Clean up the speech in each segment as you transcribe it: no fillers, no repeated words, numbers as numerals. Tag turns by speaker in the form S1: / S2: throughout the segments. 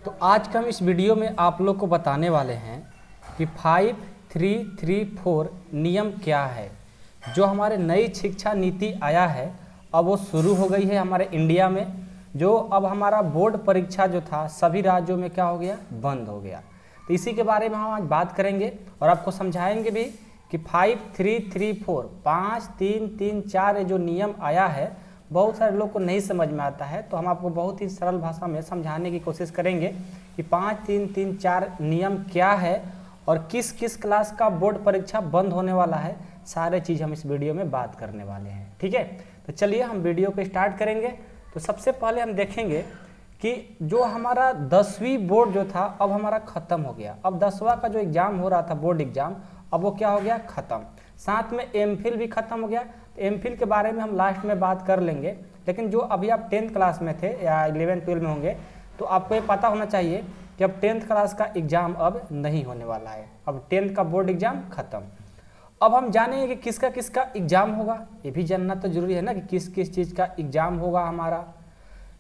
S1: तो आज का हम इस वीडियो में आप लोग को बताने वाले हैं कि 5334 नियम क्या है। जो हमारे नई शिक्षा नीति आया है अब वो शुरू हो गई है हमारे इंडिया में। जो अब हमारा बोर्ड परीक्षा जो था सभी राज्यों में क्या हो गया, बंद हो गया। तो इसी के बारे में हम आज बात करेंगे और आपको समझाएंगे भी कि 5334 5 3 3 4 ये जो नियम आया है बहुत सारे लोग को नहीं समझ में आता है, तो हम आपको बहुत ही सरल भाषा में समझाने की कोशिश करेंगे कि 5 3 3 4 नियम क्या है और किस किस क्लास का बोर्ड परीक्षा बंद होने वाला है। सारे चीज़ हम इस वीडियो में बात करने वाले हैं। ठीक है, तो चलिए हम वीडियो को स्टार्ट करेंगे। तो सबसे पहले हम देखेंगे कि जो हमारा 10वीं बोर्ड जो था अब हमारा ख़त्म हो गया। अब 10वां का जो एग्ज़ाम हो रहा था बोर्ड एग्ज़ाम अब वो क्या हो गया, ख़त्म। साथ में एमफिल भी ख़त्म हो गया। तो एमफिल के बारे में हम लास्ट में बात कर लेंगे, लेकिन जो अभी आप 10th क्लास में थे या 11 12 में होंगे तो आपको ये पता होना चाहिए कि अब 10th क्लास का एग्ज़ाम अब नहीं होने वाला है। अब 10th का बोर्ड एग्ज़ाम ख़त्म। अब हम जानेंगे कि किसका किसका एग्ज़ाम होगा। ये भी जानना तो जरूरी है ना कि किस किस चीज़ का एग्ज़ाम होगा हमारा।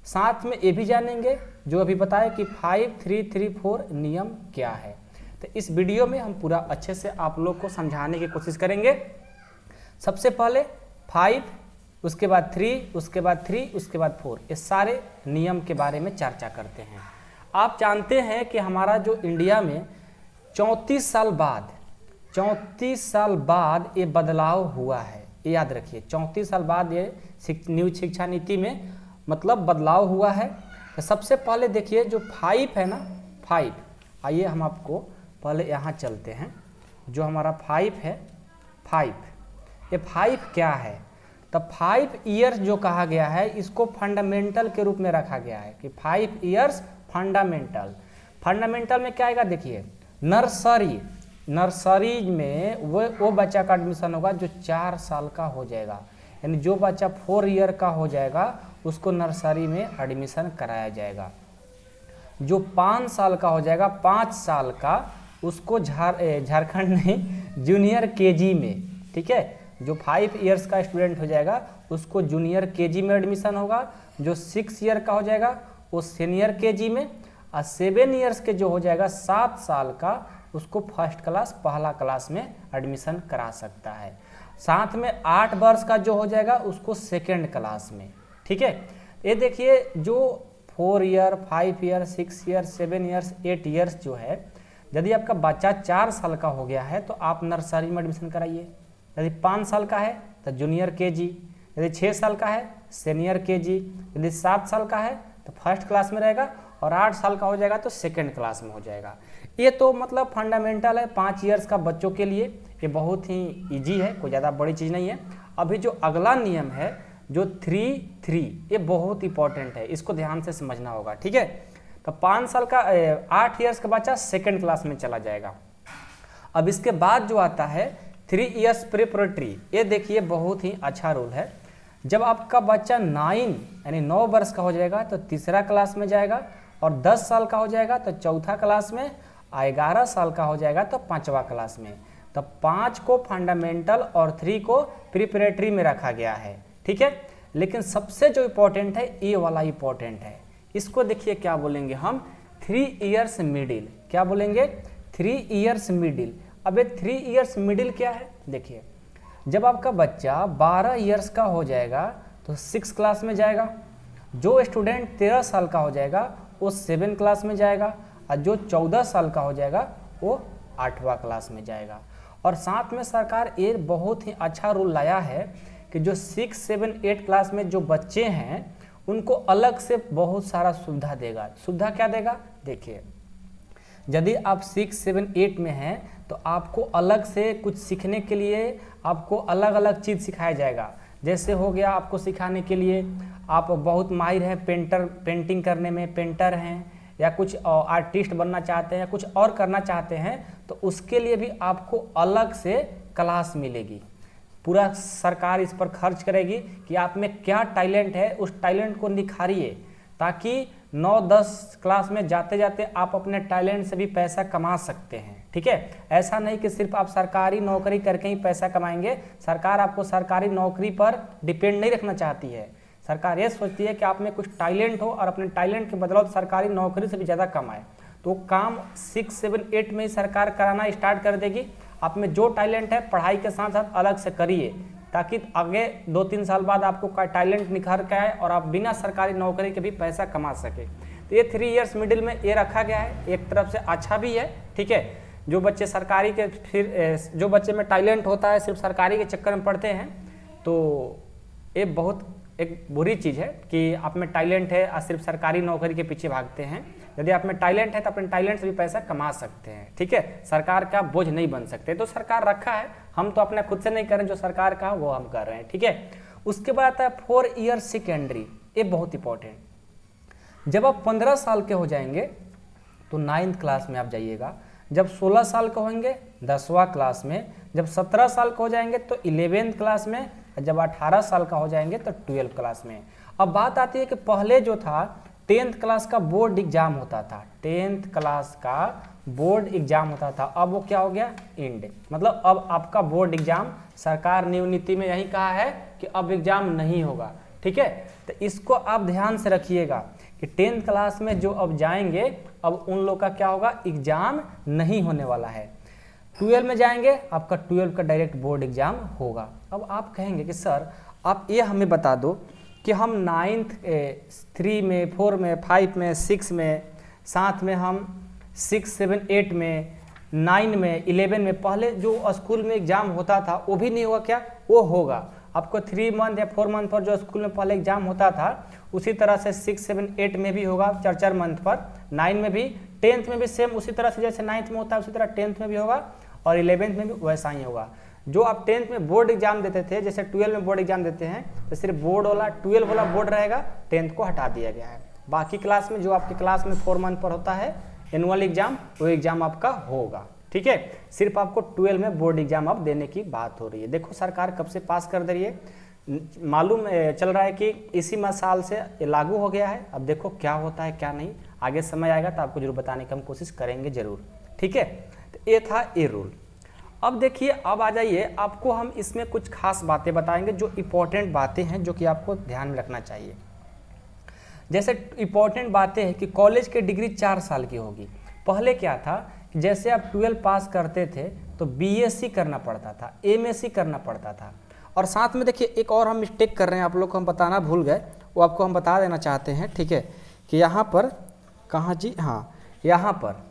S1: साथ में ये भी जानेंगे जो अभी बताया कि 5334 नियम क्या है। तो इस वीडियो में हम पूरा अच्छे से आप लोग को समझाने की कोशिश करेंगे। सबसे पहले 5, उसके बाद 3, उसके बाद 3, उसके बाद 4, ये सारे नियम के बारे में चर्चा करते हैं। आप जानते हैं कि हमारा जो इंडिया में 34 साल बाद ये बदलाव हुआ है। ये याद रखिए, 34 साल बाद ये न्यू शिक्षा नीति में मतलब बदलाव हुआ है। तो सबसे पहले देखिए जो 5 है ना, 5, आइए हम आपको पहले यहाँ चलते हैं। जो हमारा 5 है, 5 ये 5 क्या है। तो 5 ईयर्स जो कहा गया है इसको फंडामेंटल के रूप में रखा गया है कि 5 ईयर्स फंडामेंटल में क्या आएगा, देखिए नर्सरी में वो बच्चा का एडमिशन होगा जो 4 साल का हो जाएगा। यानी जो बच्चा 4 ईयर का हो जाएगा उसको नर्सरी में एडमिशन कराया जाएगा। जो 5 साल का हो जाएगा, 5 साल का, उसको झारखंड नहीं जूनियर केजी में। ठीक है, जो 5 ईयर्स का स्टूडेंट हो जाएगा उसको जूनियर केजी में एडमिशन होगा। जो 6 ईयर का हो जाएगा वो सीनियर केजी में। और 7 ईयर्स के जो हो जाएगा 7 साल का उसको फर्स्ट क्लास पहला क्लास में एडमिशन करा सकता है। साथ में 8 वर्ष का जो हो जाएगा उसको सेकेंड क्लास में। ठीक है, ये देखिए जो 4 year 5 year 6 year 7 years 8 years जो है, यदि आपका बच्चा 4 साल का हो गया है तो आप नर्सरी में एडमिशन कराइए। यदि 5 साल का है तो जूनियर केजी, यदि 6 साल का है सीनियर केजी, यदि 7 साल का है तो फर्स्ट क्लास में रहेगा और 8 साल का हो जाएगा तो सेकेंड क्लास में हो जाएगा। ये तो मतलब फंडामेंटल है 5 ईयर्स का बच्चों के लिए, ये बहुत ही इजी है, कोई ज़्यादा बड़ी चीज़ नहीं है। अभी जो अगला नियम है जो 3 ये बहुत इंपॉर्टेंट है, इसको ध्यान से समझना होगा। ठीक है, तो 5 साल का 8 ईयर्स का बच्चा सेकेंड क्लास में चला जाएगा। अब इसके बाद जो आता है 3 ईयर्स प्रिपरेटरी, ये देखिए बहुत ही अच्छा रूल है। जब आपका बच्चा 9 यानी 9 वर्ष का हो जाएगा तो तीसरा क्लास में जाएगा, और 10 साल का हो जाएगा तो चौथा क्लास में, 11 साल का हो जाएगा तो 5वां क्लास में। तो 5 को फंडामेंटल और 3 को प्रिपरेटरी में रखा गया है। ठीक है, लेकिन सबसे जो इम्पोर्टेंट है ये वाला इम्पोर्टेंट है। इसको देखिए क्या बोलेंगे हम, 3 ईयर्स मिडिल। क्या बोलेंगे, 3 ईयर्स मिडिल। अब ये 3 ईयर्स मिडिल क्या है, देखिए जब आपका बच्चा 12 ईयर्स का हो जाएगा तो 6 क्लास में जाएगा। जो स्टूडेंट 13 साल का हो जाएगा वो 7 क्लास में जाएगा, और जो 14 साल का हो जाएगा वो 8वां क्लास में जाएगा। और साथ में सरकार ये बहुत ही अच्छा रूल लाया है कि जो 6, 7, 8 क्लास में जो बच्चे हैं उनको अलग से बहुत सारा सुविधा देगा। सुविधा क्या देगा, देखिए यदि आप 6, 7, 8 में हैं तो आपको अलग से कुछ सीखने के लिए आपको अलग अलग चीज़ सिखाया जाएगा। जैसे हो गया आपको सिखाने के लिए, आप बहुत माहिर हैं पेंटिंग करने में, पेंटर हैं, या कुछ आर्टिस्ट बनना चाहते हैं, कुछ और करना चाहते हैं, तो उसके लिए भी आपको अलग से क्लास मिलेगी। पूरा सरकार इस पर खर्च करेगी कि आप में क्या टैलेंट है, उस टैलेंट को निखारिए, ताकि 9-10 क्लास में जाते जाते आप अपने टैलेंट से भी पैसा कमा सकते हैं। ठीक है, ऐसा नहीं कि सिर्फ आप सरकारी नौकरी करके ही पैसा कमाएंगे। सरकार आपको सरकारी नौकरी पर डिपेंड नहीं रखना चाहती है। सरकार ये सोचती है कि आप में कुछ टैलेंट हो और अपने टैलेंट के बदौलत सरकारी नौकरी से भी ज़्यादा कमाए, तो काम 6, 7, 8 में ही सरकार कराना स्टार्ट कर देगी। आप में जो टैलेंट है पढ़ाई के साथ साथ अलग से करिए, ताकि आगे 2-3 साल बाद आपको का टैलेंट निखर के आए और आप बिना सरकारी नौकरी के भी पैसा कमा सके। तो ये 3 इयर्स मिडिल में ये रखा गया है, एक तरफ से अच्छा भी है, ठीक है। जो बच्चे सरकारी के फिर जो बच्चे में टैलेंट होता है सिर्फ सरकारी के चक्कर में पढ़ते हैं, तो ये बहुत एक बुरी चीज़ है कि आप में टैलेंट है और सिर्फ सरकारी नौकरी के पीछे भागते हैं। यदि आप में टैलेंट है तो अपने टैलेंट से भी पैसा कमा सकते हैं, ठीक है। सरकार का बोझ नहीं बन सकते, तो सरकार रखा है, हम तो अपने खुद से नहीं कर रहे, जो सरकार का वो हम कर रहे हैं, ठीक है। उसके बाद आता है 4 ईयर सेकेंडरी, ये बहुत इंपॉर्टेंट। जब आप 15 साल के हो जाएंगे तो 9th क्लास में आप जाइएगा, जब 16 साल के होंगे 10वां क्लास में, जब 17 साल के हो जाएंगे तो 11th क्लास में, जब 18 साल का हो जाएंगे तो 12th क्लास में। अब बात आती है कि पहले जो था 10th क्लास का बोर्ड एग्जाम होता था, 10th क्लास का बोर्ड एग्जाम होता था, अब वो क्या हो गया, एंड, मतलब अब आपका बोर्ड एग्जाम, सरकार न्यू नीति में यही कहा है कि अब एग्जाम नहीं होगा, ठीक है। तो इसको आप ध्यान से रखिएगा कि 10th क्लास में जो अब जाएंगे, अब उन लोग का क्या होगा, एग्जाम नहीं होने वाला है। 12 में जाएंगे, आपका 12 का डायरेक्ट बोर्ड एग्जाम होगा। अब आप कहेंगे कि सर आप ये हमें बता दो कि हम 9th 3 में, 4 में, 5 में, 6 में, साथ में हम 6, 7, 8 में, 9 में, 11 में पहले जो स्कूल में एग्जाम होता था वो भी नहीं होगा क्या, वो होगा। आपको 3 मंथ या 4 मंथ पर जो स्कूल में पहले एग्जाम होता था उसी तरह से 6, 7, 8 में भी होगा, 4 मंथ पर, 9 में भी, 10th में भी सेम उसी तरह से जैसे 9th में होता है उसी तरह 10th में भी होगा और 11th में भी वैसा ही होगा। जो आप 10th में बोर्ड एग्जाम देते थे, जैसे 12 में बोर्ड एग्जाम देते हैं, तो सिर्फ बोर्ड वाला 12 वाला बोर्ड रहेगा, 10th को हटा दिया गया है। बाकी क्लास में जो आपकी क्लास में 4 मंथ पर होता है एनुअल एग्जाम, वो एग्जाम आपका होगा, ठीक है। सिर्फ आपको 12 में बोर्ड एग्जाम अब देने की बात हो रही है। देखो सरकार कब से पास कर दे रही है, मालूम चल रहा है कि इसी साल से ये लागू हो गया है। अब देखो क्या होता है क्या नहीं, आगे समय आएगा तो आपको जरूर बताने की हम कोशिश करेंगे जरूर, ठीक है। तो ये था ये रूल। अब देखिए, अब आ जाइए, आपको हम इसमें कुछ खास बातें बताएंगे जो इम्पोर्टेंट बातें हैं जो कि आपको ध्यान में रखना चाहिए। जैसे इम्पोर्टेंट बातें हैं कि कॉलेज की डिग्री 4 साल की होगी। पहले क्या था कि जैसे आप 12 पास करते थे तो बीएससी करना पड़ता था, एमएससी करना पड़ता था। और साथ में देखिए एक और हम मिस्टेक कर रहे हैं, आप लोग को हम बताना भूल गए, वो आपको हम बता देना चाहते हैं, ठीक है। कि यहाँ पर कहाँ जी, हाँ यहाँ पर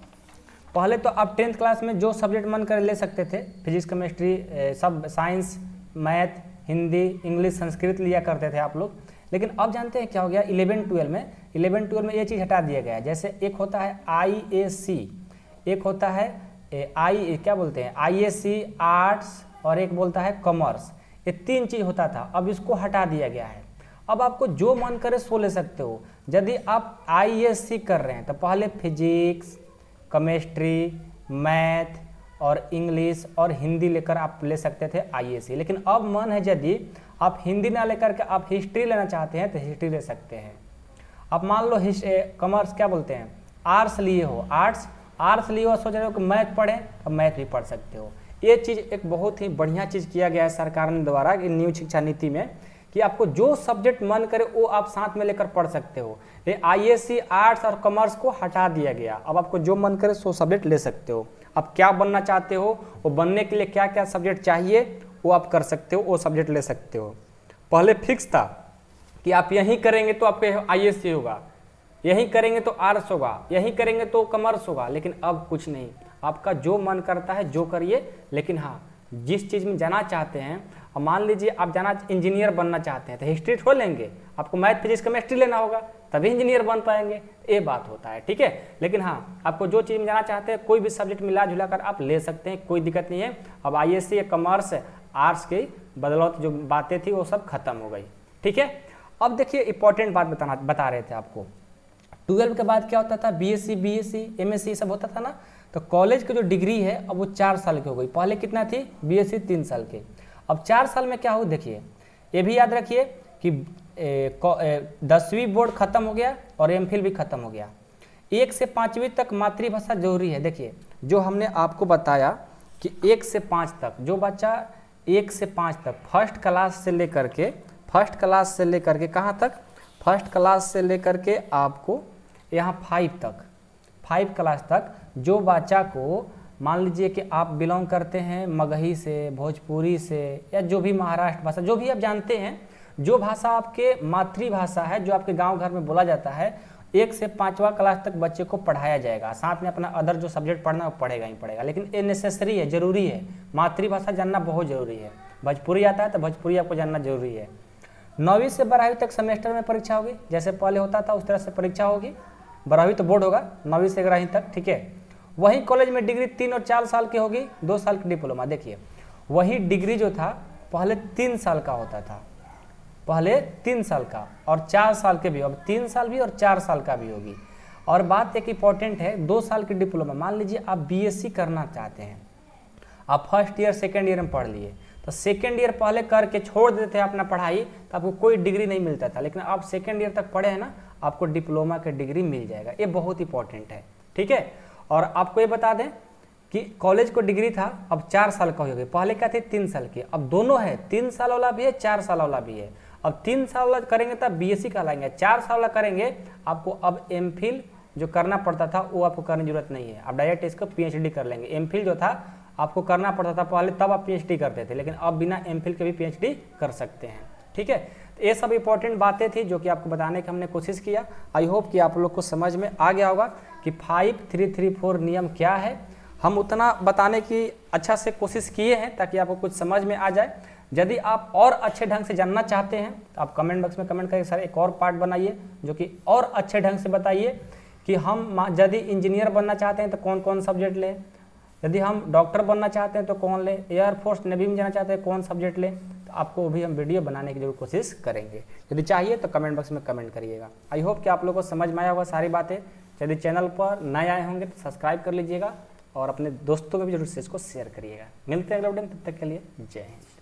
S1: पहले तो आप 10th क्लास में जो सब्जेक्ट मन कर ले सकते थे, फिजिक्स, केमिस्ट्री, सब science, math, Hindi, English, Sanskrit लिया करते थे आप लोग। लेकिन अब जानते हैं क्या हो गया, 11-12 में ये चीज़ हटा दिया गया है। जैसे एक होता है IAC, एक होता है क्या बोलते हैं IAC आर्ट्स, और एक बोलता है कॉमर्स। ये 3 चीज़ होता था, अब इसको हटा दिया गया है। अब आपको जो मन करे सो ले सकते हो। यदि आप IAC कर रहे हैं तो पहले फिजिक्स, केमिस्ट्री, मैथ और इंग्लिश और हिंदी लेकर आप ले सकते थे IAC। लेकिन अब मन है यदि आप हिंदी ना लेकर के आप हिस्ट्री लेना चाहते हैं तो हिस्ट्री ले सकते हैं। आप मान लो कॉमर्स क्या बोलते हैं, आर्ट्स लिए हो, आर्ट्स लिए हो, सोच रहे हो कि मैथ पढ़ें, अब मैथ भी पढ़ सकते हो। ये चीज़ एक बहुत ही बढ़िया चीज़ किया गया है सरकार ने द्वारा न्यू शिक्षा नीति में, कि आपको जो सब्जेक्ट मन करे वो आप साथ में लेकर पढ़ सकते हो। ये IAC आर्ट्स और कॉमर्स को हटा दिया गया। अब आपको जो मन करे सो सब्जेक्ट ले सकते हो। आप क्या बनना चाहते हो, वो बनने के लिए क्या क्या सब्जेक्ट चाहिए वो आप कर सकते हो, वो सब्जेक्ट ले सकते हो। पहले फिक्स था कि आप यही करेंगे तो आपके IAC होगा, यही करेंगे तो आर्ट्स होगा, यही करेंगे तो कॉमर्स होगा। लेकिन अब कुछ नहीं, आपका जो मन करता है जो करिए। लेकिन हाँ, जिस चीज़ में जाना चाहते हैं, अब मान लीजिए आप इंजीनियर बनना चाहते हैं तो हिस्ट्री छोड़ लेंगे, आपको मैथ, फिजिक्स, केमिस्ट्री लेना होगा तभी इंजीनियर बन पाएंगे, ये बात होता है, ठीक है। लेकिन हाँ, आपको जो चीज़ में जाना चाहते हैं कोई भी सब्जेक्ट मिला जुला कर आप ले सकते हैं, कोई दिक्कत नहीं है। अब IAC या कॉमर्स, आर्ट्स की बदलौत जो बातें थी वो सब खत्म हो गई, ठीक है। अब देखिए इंपॉर्टेंट बात बता रहे थे आपको, 12 के बाद क्या होता था, BSc, BSc, MSc सब होता था ना। तो कॉलेज की जो डिग्री है अब वो 4 साल की हो गई। पहले कितना थी, BSc 3 साल के, अब 4 साल में क्या हो, देखिए ये भी याद रखिए कि 10वीं बोर्ड खत्म हो गया और MPhil भी खत्म हो गया। 1 से 5वीं तक मातृभाषा जरूरी है। देखिए जो हमने आपको बताया कि 1 से 5 तक, जो बच्चा 1 से 5 तक फर्स्ट क्लास से लेकर के फर्स्ट क्लास से लेकर के कहाँ तक, फर्स्ट क्लास से लेकर के आपको यहाँ 5 क्लास तक जो बच्चा को मान लीजिए कि आप बिलोंग करते हैं मगही से, भोजपुरी से, या जो भी महाराष्ट्र भाषा, जो भी आप जानते हैं, जो भाषा आपके मातृभाषा है, जो आपके गांव घर में बोला जाता है, 1 से 5वां क्लास तक बच्चे को पढ़ाया जाएगा। साथ में अपना अदर जो सब्जेक्ट पढ़ना है वो पढ़ेगा ही पढ़ेगा, लेकिन ये नेसेसरी है, जरूरी है। मातृभाषा जानना बहुत जरूरी है। भोजपुरी आता है तो भोजपुरी आपको जानना जरूरी है। 9वीं से 12वीं तक सेमेस्टर में परीक्षा होगी, जैसे पहले होता था उस तरह से परीक्षा होगी। 12वीं तो बोर्ड होगा, 9वीं से 11वीं तक, ठीक है। वही कॉलेज में डिग्री 3 और 4 साल की होगी, 2 साल की डिप्लोमा। देखिए वही डिग्री जो था पहले 3 साल का होता था, पहले 3 साल का और 4 साल के भी, अब 3 साल भी और 4 साल का भी होगी। और बात एक इंपॉर्टेंट है, 2 साल की डिप्लोमा, मान लीजिए आप बीएससी करना चाहते हैं, आप फर्स्ट ईयर सेकेंड ईयर में पढ़ लिए, तो सेकेंड ईयर पहले करके छोड़ देते हैं अपना पढ़ाई तो आपको कोई डिग्री नहीं मिलता था, लेकिन आप सेकेंड ईयर तक पढ़े हैं ना, आपको डिप्लोमा की डिग्री मिल जाएगा। ये बहुत इंपॉर्टेंट है, ठीक है। और आपको ये बता दें कि कॉलेज को डिग्री था अब 4 साल का हो गई, पहले क्या थी 3 साल की, अब दोनों है, 3 साल वाला भी है, 4 साल वाला भी है। अब 3 साल वाला करेंगे तब बीएससी कहलाएंगे, 4 साल वाला करेंगे आपको अब एमफिल जो करना पड़ता था वो आपको करने की जरूरत नहीं है, आप डायरेक्ट इसको पीएचडी कर लेंगे। एमफिल जो था आपको करना पड़ता था पहले, तब आप पीएचडी करते थे, लेकिन अब बिना एमफिल के भी पीएचडी कर सकते हैं, ठीक है। तो ये सब इंपॉर्टेंट बातें थी जो कि आपको बताने की हमने कोशिश किया। आई होप कि आप लोग को समझ में आ गया होगा कि 5334 नियम क्या है। हम उतना बताने की अच्छा से कोशिश किए हैं ताकि आपको कुछ समझ में आ जाए। यदि आप और अच्छे ढंग से जानना चाहते हैं तो आप कमेंट बॉक्स में कमेंट करके सर एक और पार्ट बनाइए जो कि और अच्छे ढंग से बताइए कि हम यदि इंजीनियर बनना चाहते हैं तो कौन कौन सब्जेक्ट लें, यदि हम डॉक्टर बनना चाहते हैं तो कौन ले, एयरफोर्स नेवी में जाना चाहते हैं कौन सब्जेक्ट ले, तो आपको भी हम वीडियो बनाने की जरूर कोशिश करेंगे। यदि चाहिए तो कमेंट बॉक्स में कमेंट करिएगा। आई होप कि आप लोगों को समझ में आया होगा सारी बातें। यदि चैनल पर नए आए होंगे तो सब्सक्राइब कर लीजिएगा और अपने दोस्तों में भी जरूर से इसको शेयर करिएगा। मिलते हैं अगले वीडियो में, तब तक के लिए जय हिंद।